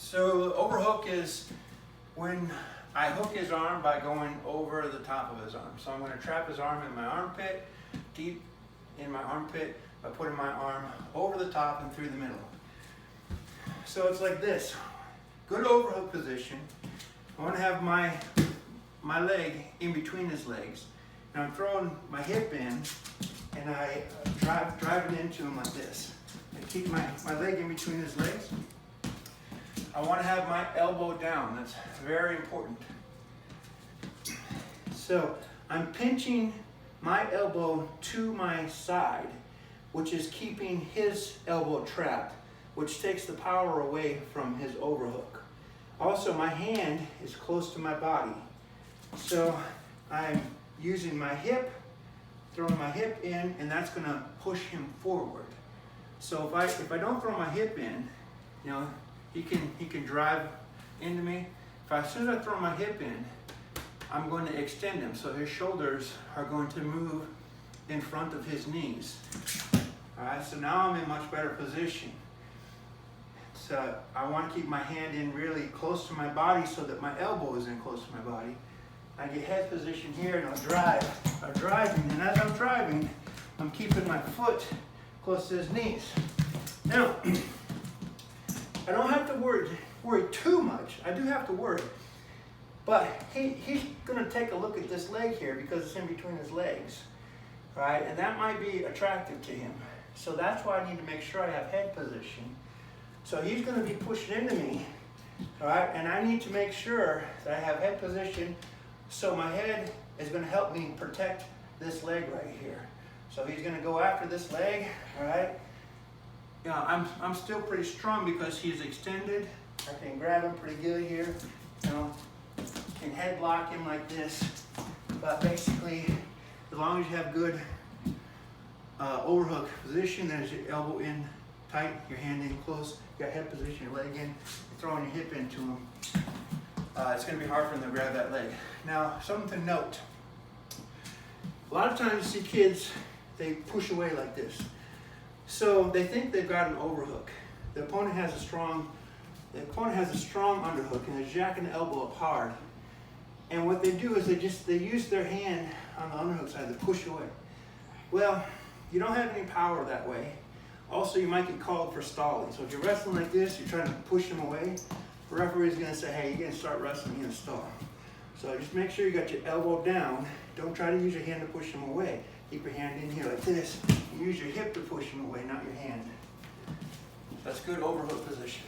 So overhook is when I hook his arm by going over the top of his arm. So I'm going to trap his arm in my armpit, deep in my armpit, by putting my arm over the top and through the middle. So it's like this. Good overhook position. I want to have my leg in between his legs. And I'm throwing my hip in and I drive it into him like this. I keep my leg in between his legs. I want to have my elbow down. That's very important. So I'm pinching my elbow to my side, which is keeping his elbow trapped, which takes the power away from his overhook. Also, my hand is close to my body. So I'm using my hip, throwing my hip in, and that's going to push him forward. So if I don't throw my hip in, you know, he can drive into me. As soon as I throw my hip in, I'm going to extend him, so his shoulders are going to move in front of his knees. All right, so now I'm in much better position. So I want to keep my hand in really close to my body so that my elbow is in close to my body. I get head position here and I'll drive. I'm driving, and as I'm driving, I'm keeping my foot close to his knees. Now, I don't have to worry too much. I do have to worry. But he's going to take a look at this leg here because it's in between his legs. Right? And that might be attractive to him. So that's why I need to make sure I have head position. So he's going to be pushing into me. All right? And I need to make sure that I have head position so my head is going to help me protect this leg right here. So he's going to go after this leg. All right? Yeah, I'm still pretty strong because he's extended. I can grab him pretty good here. You know, can head lock him like this. But basically, as long as you have good overhook position, there's your elbow in tight, your hand in close, you got head position, your leg in, you're throwing your hip into him. It's going to be hard for him to grab that leg. Now, something to note. A lot of times you see kids, they push away like this. So they think they've got an overhook. The opponent has a strong underhook and they're jacking the elbow up hard. And what they do is they use their hand on the underhook side to push away. Well, you don't have any power that way. Also, you might get called for stalling. So if you're wrestling like this, you're trying to push him away, the referee's going to say, hey, you're going to start wrestling, you're going to stall. So just make sure you got your elbow down. Don't try to use your hand to push him away. Keep your hand in here like this. Use your hip to push him away, not your hand. That's good overhook position.